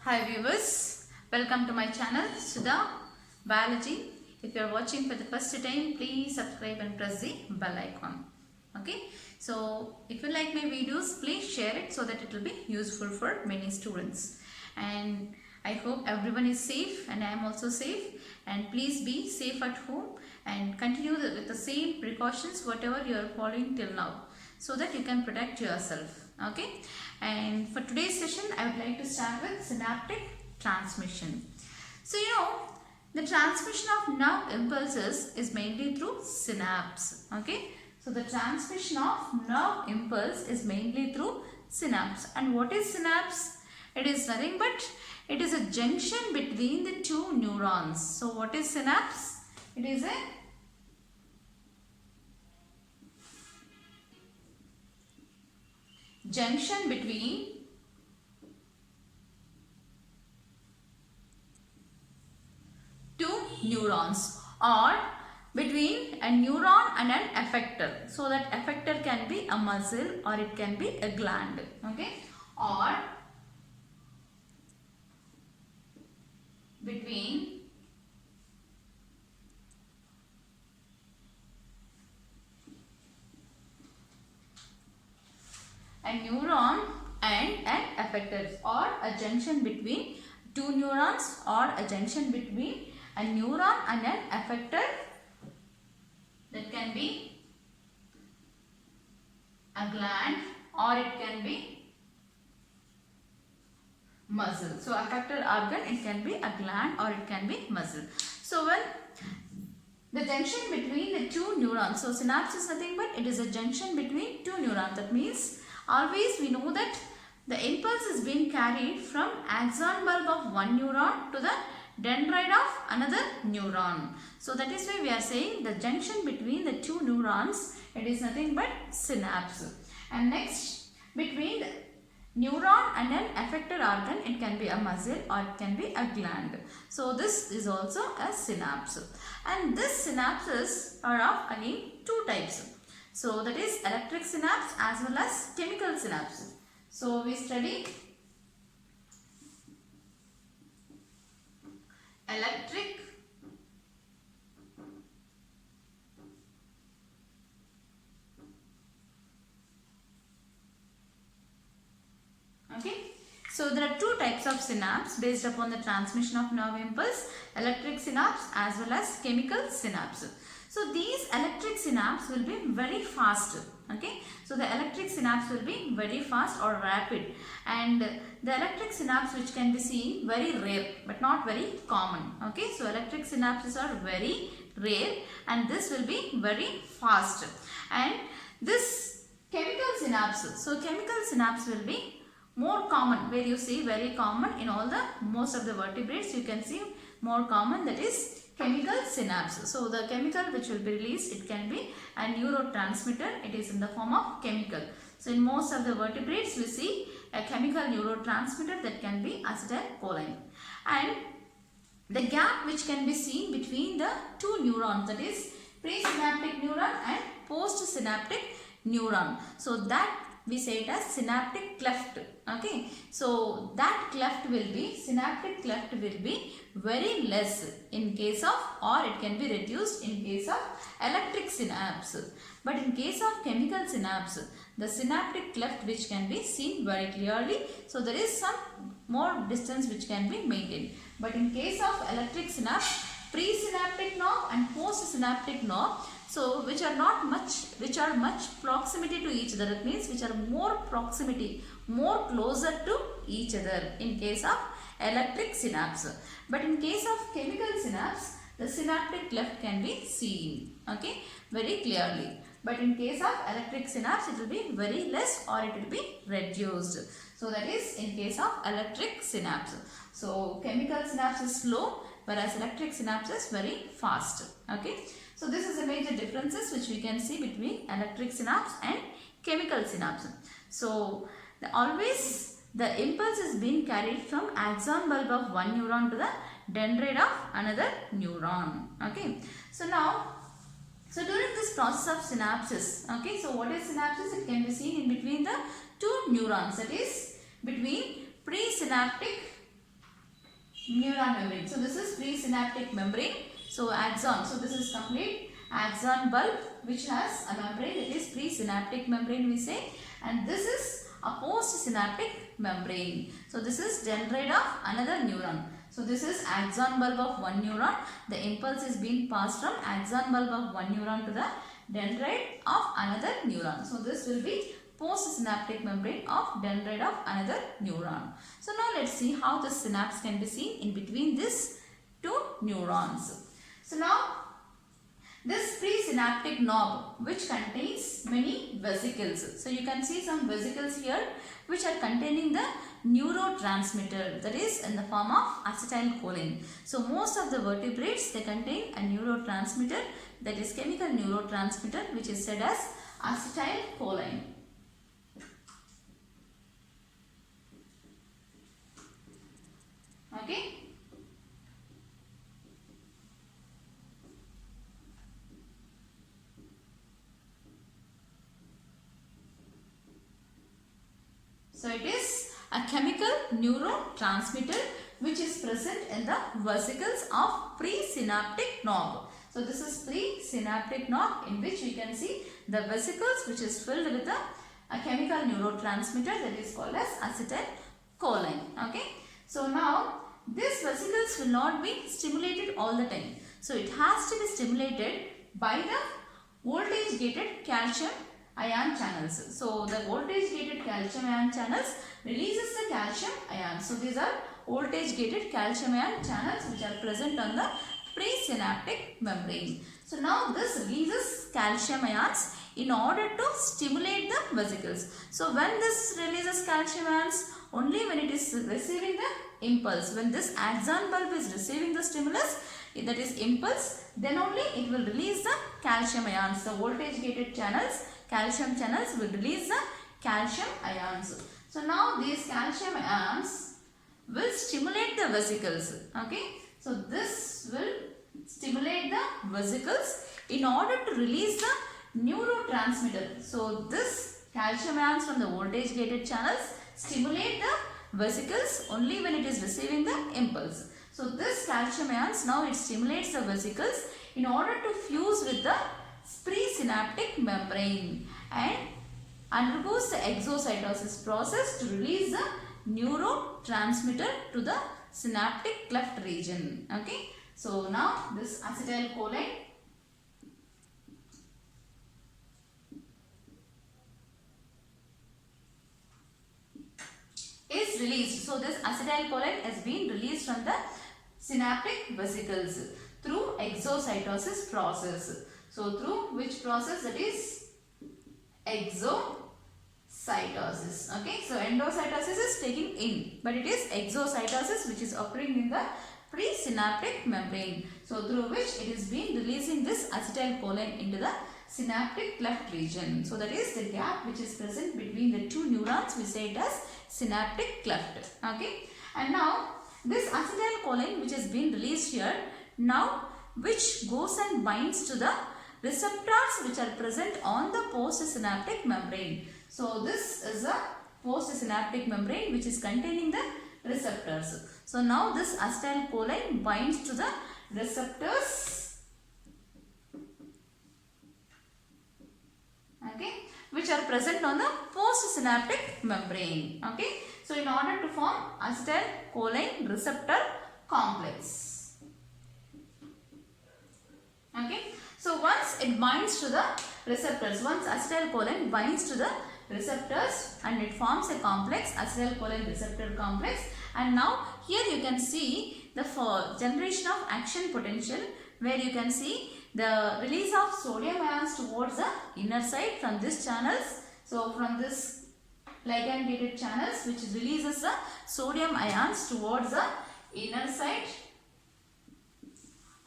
Hi viewers, welcome to my channel Sudha Biology. If you are watching for the first time, please subscribe and press the bell icon. Okay, so if you like my videos, please share it so that it will be useful for many students. And I hope everyone is safe and I am also safe. And please be safe at home and continue with the same precautions whatever you are following till now, so that you can protect yourself. Okay, and for today's session I would like to start with synaptic transmission. So the transmission of nerve impulses is mainly through synapse. Okay, so the transmission of nerve impulse is mainly through synapse. And what is synapse? It is nothing but it is a junction between the two neurons. So what is synapse? It is a junction between two neurons, or between a neuron and an effector. So that effector can be a muscle or it can be a gland. Okay, or between a neuron and an effector, or a junction between two neurons, or a junction between a neuron and an effector. That can be a gland or it can be muscle. So effector organ, it can be a gland or it can be muscle. So when the junction between the two neurons, so synapse is nothing but it is a junction between two neurons. That means always we know that the impulse is being carried from axon bulb of one neuron to the dendrite of another neuron. So that is why we are saying the junction between the two neurons, it is nothing but synapse. And next, between the neuron and an effector organ, it can be a muscle or it can be a gland. So this is also a synapse. And this synapses are of again two types. So that is electric synapse as well as chemical synapse. So we study electric So there are two types of synapse based upon the transmission of nerve impulse, electric synapse as well as chemical synapse. So these electric synapse will be very fast. Okay, so the electric synapse will be very fast or rapid, and the electric synapse which can be seen very rare but not very common. Okay, so electric synapses are very rare and this will be very fast. And this chemical synapse, so chemical synapse will be more common, where you see very common in all the most of the vertebrates, you can see more common, that is chemical synapse. So the chemical which will be released, it can be a neurotransmitter, it is in the form of chemical. So in most of the vertebrates we see a chemical neurotransmitter that can be acetylcholine. And the gap which can be seen between the two neurons, that is presynaptic neuron and postsynaptic neuron, so that we say it as synaptic cleft. Okay, so that cleft will be, synaptic cleft will be very less in case of, or it can be reduced in case of electric synapse. But in case of chemical synapse, the synaptic cleft which can be seen very clearly, so there is some more distance which can be maintained. But in case of electric synapse, presynaptic knob and postsynaptic knob, so which are much proximity to each other, that means which are more proximity, more closer to each other in case of electric synapse. But in case of chemical synapse, the synaptic cleft can be seen, okay, very clearly. But in case of electric synapse, it will be very less or it will be reduced. So that is in case of electric synapse. So chemical synapse is slow, whereas electric synapse is very fast. Okay, so this is the major differences which we can see between electric synapse and chemical synapse. So always the impulse is being carried from axon bulb of one neuron to the dendrite of another neuron. Okay, so now, so during this process of synapses, okay, so what is synapses? It can be seen in between the two neurons, that is between presynaptic neuron membrane. So this is presynaptic membrane. So axon. So this is complete axon bulb which has a membrane. It is presynaptic membrane we say, and this is a postsynaptic membrane. So this is dendrite of another neuron. So this is axon bulb of one neuron. The impulse is being passed from axon bulb of one neuron to the dendrite of another neuron. So this will be postsynaptic membrane of dendrite of another neuron. So now let's see how the synapse can be seen in between these two neurons. So now this presynaptic knob which contains many vesicles. So you can see some vesicles here which are containing the neurotransmitter, that is in the form of acetylcholine. So most of the vertebrates, they contain a neurotransmitter, that is chemical neurotransmitter, which is said as acetylcholine. Okay. So it is a chemical neurotransmitter which is present in the vesicles of presynaptic knob. So this is presynaptic knob in which we can see the vesicles which is filled with a chemical neurotransmitter that is called as acetylcholine. Okay. So now these vesicles will not be stimulated all the time. So it has to be stimulated by the voltage gated calcium ion channels. So the voltage gated calcium ion channels releases the calcium ions. So these are voltage gated calcium ion channels which are present on the presynaptic membrane. So now this releases calcium ions in order to stimulate the vesicles. So when this releases calcium ions, only when it is receiving the impulse, when this axon bulb is receiving the stimulus, that is impulse, then only it will release the calcium ions. The voltage gated channels, calcium channels will release the calcium ions. So now these calcium ions will stimulate the vesicles. Okay. So this will stimulate the vesicles in order to release the neurotransmitter. So this calcium ions from the voltage gated channels stimulate the vesicles only when it is receiving the impulse. So this calcium ions, now it stimulates the vesicles in order to fuse with the presynaptic membrane and undergoes the exocytosis process to release the neurotransmitter to the synaptic cleft region. Okay. So now this acetylcholine is released. So this acetylcholine has been released from the synaptic vesicles through exocytosis process. So through which process? That is exocytosis. Okay. So endocytosis is taking in, but it is exocytosis which is occurring in the presynaptic membrane. So through which it is being releasing this acetylcholine into the synaptic cleft region. So that is the gap which is present between the two neurons. We say it as synaptic cleft. Okay. And now this acetylcholine which has been released here, now which goes and binds to the receptors which are present on the postsynaptic membrane. So this is a postsynaptic membrane which is containing the receptors. So now this acetylcholine binds to the receptors, okay, which are present on the postsynaptic membrane. Okay. So in order to form acetylcholine receptor complex. Okay. So once it binds to the receptors, once acetylcholine binds to the receptors and it forms a complex, acetylcholine receptor complex, and now here you can see the generation of action potential, where you can see the release of sodium ions towards the inner side from these channels. So from this ligand gated channels which releases the sodium ions towards the inner side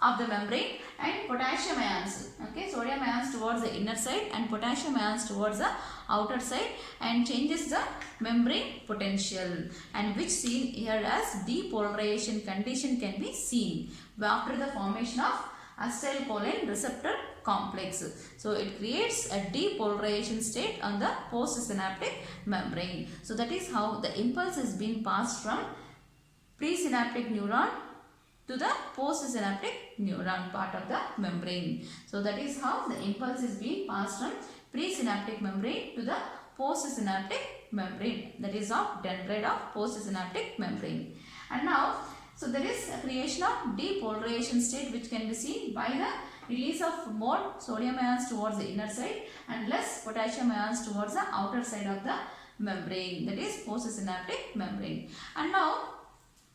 of the membrane, and potassium ions, okay, sodium ions towards the inner side and potassium ions towards the outer side, and changes the membrane potential, and which seen here as depolarization condition can be seen after the formation of acetylcholine receptor complex. So it creates a depolarization state on the postsynaptic membrane. So that is how the impulse is being passed from presynaptic neuron to the postsynaptic neuron part of the membrane. So that is how the impulse is being passed from presynaptic membrane to the postsynaptic membrane, that is of dendrite of postsynaptic membrane. And now, so there is a creation of depolarization state which can be seen by the release of more sodium ions towards the inner side and less potassium ions towards the outer side of the membrane, that is postsynaptic membrane. And now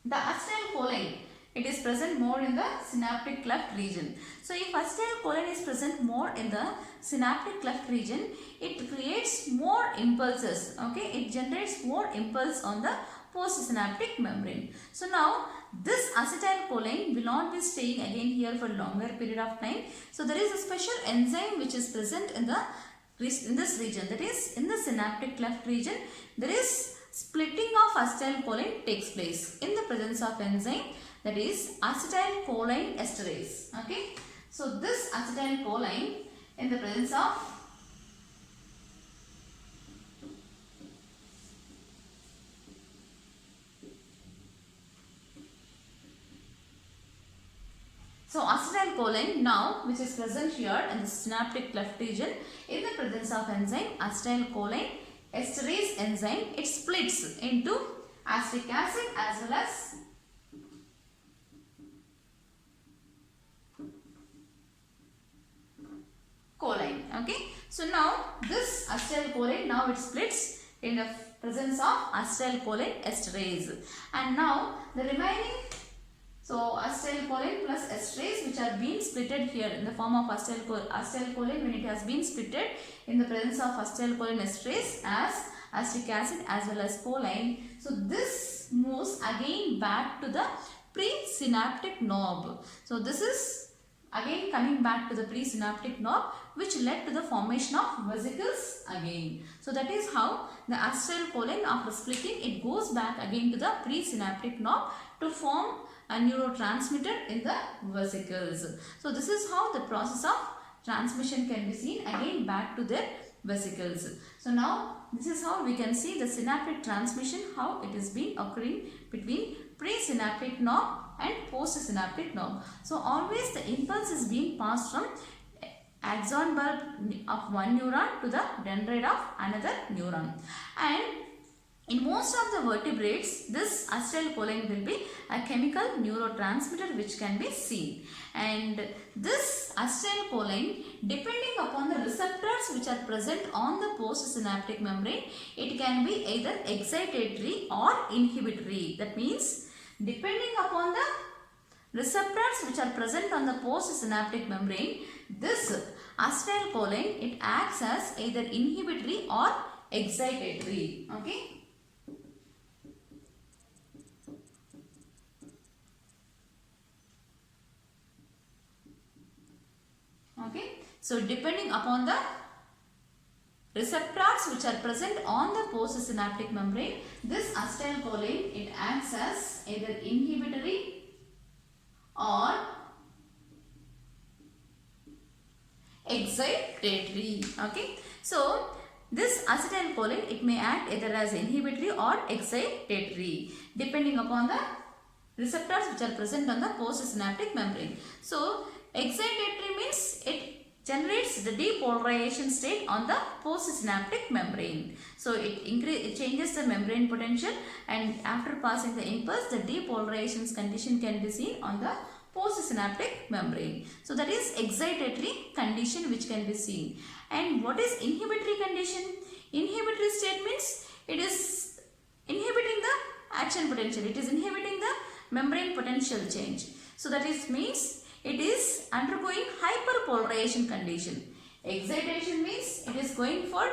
the acetylcholine, it is present more in the synaptic cleft region. So if acetylcholine is present more in the synaptic cleft region, it creates more impulses. Okay, it generates more impulse on the postsynaptic membrane. So now this acetylcholine will not be staying again here for longer period of time. So there is a special enzyme which is present in this region, that is in the synaptic cleft region. There is splitting of acetylcholine takes place in the presence of enzyme, that is acetylcholine esterase. Okay, so this acetylcholine in the presence of acetylcholine now, which is present here in the synaptic cleft region, in the presence of enzyme acetylcholine esterase enzyme, it splits into acetic acid as well as choline. Okay, so now this acetylcholine, now it splits in the presence of acetylcholine esterase, and now the remaining, so acetylcholine plus esterase which are being splitted here in the form of acetylcholine when it has been splitted in the presence of acetylcholine esterase as acetic acid as well as choline. So this moves again back to the presynaptic knob. So this is again coming back to the presynaptic knob, which led to the formation of vesicles again. So that is how the acetylcholine, after splitting, it goes back again to the presynaptic knob to form a neurotransmitter in the vesicles. So this is how the process of transmission can be seen again back to their vesicles. So now this is how we can see the synaptic transmission, how it is being occurring between presynaptic knob and postsynaptic knob. So always the impulse is being passed from axon bulb of one neuron to the dendrite of another neuron. And in most of the vertebrates, this acetylcholine will be a chemical neurotransmitter which can be seen. And this acetylcholine, depending upon the receptors which are present on the postsynaptic membrane, it can be either excitatory or inhibitory. That means, depending upon the receptors which are present on the postsynaptic membrane, this acetylcholine, it acts as either inhibitory or excitatory. Okay. Okay, so depending upon the receptors which are present on the postsynaptic membrane, this acetylcholine, it acts as either inhibitory or excitatory. Okay, so this acetylcholine, it may act either as inhibitory or excitatory depending upon the receptors which are present on the postsynaptic membrane. So excitatory means it generates the depolarization state on the postsynaptic membrane. So it changes the membrane potential, and after passing the impulse, the depolarization condition can be seen on the postsynaptic membrane. So that is excitatory condition which can be seen. And what is inhibitory condition? Inhibitory state means it is inhibiting the action potential. It is inhibiting the membrane potential change. So that is means it is undergoing hyperpolarization condition. Excitation means it is going for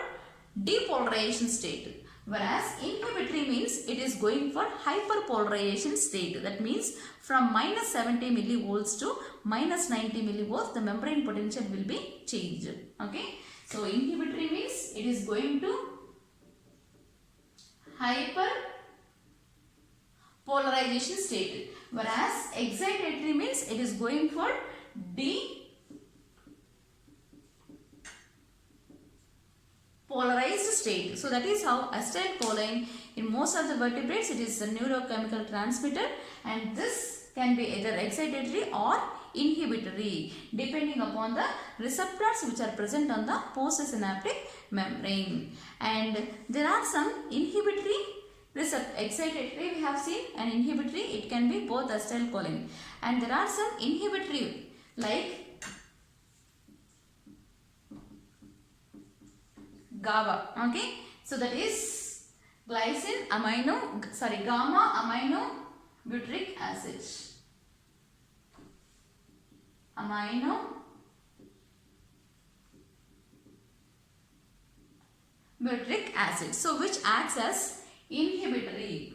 depolarization state, whereas inhibitory means it is going for hyperpolarization state. That means from minus 70 millivolts to minus 90 millivolts, the membrane potential will be changed. Okay, so inhibitory means it is going to hyperpolarization state, whereas excitatory means it is going for depolarized state. So that is how acetylcholine In most of the vertebrates, it is a neurochemical transmitter, and this can be either excitatory or inhibitory depending upon the receptors which are present on the postsynaptic membrane. And there are some inhibitory excitatory we have seen, and inhibitory it can be both acetylcholine, and there are some inhibitory like GABA. Okay, so that is gamma amino butyric acid. Amino butyric acid, so which acts as inhibitory.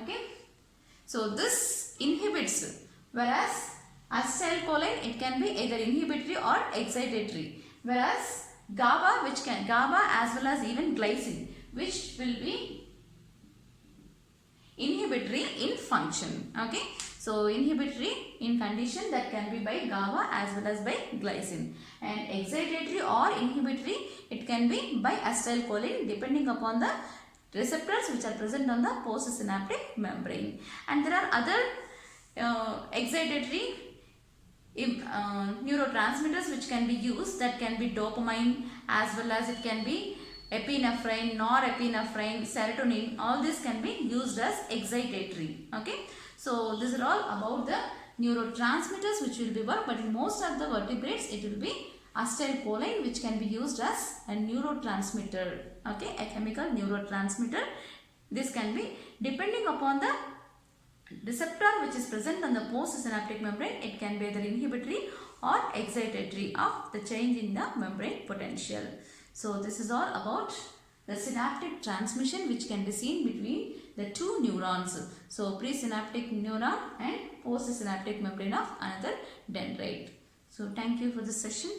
Okay, so this inhibits, whereas acetylcholine it can be either inhibitory or excitatory, whereas GABA as well as even glycine which will be inhibitory in function. Okay, so inhibitory in condition that can be by GABA as well as by glycine, and excitatory or inhibitory it can be by acetylcholine depending upon the receptors which are present on the postsynaptic membrane. And there are other excitatory neurotransmitters which can be used, that can be dopamine as well as it can be epinephrine, norepinephrine, serotonin. All this can be used as excitatory. Okay, so these are all about the neurotransmitters which will be work, but in most of the vertebrates it will be acetylcholine which can be used as a neurotransmitter. Okay, a chemical neurotransmitter. This can be depending upon the receptor which is present on the postsynaptic membrane. It can be either inhibitory or excitatory of the change in the membrane potential. So this is all about the synaptic transmission which can be seen between the two neurons. So presynaptic neuron and postsynaptic membrane of another dendrite. So thank you for this session.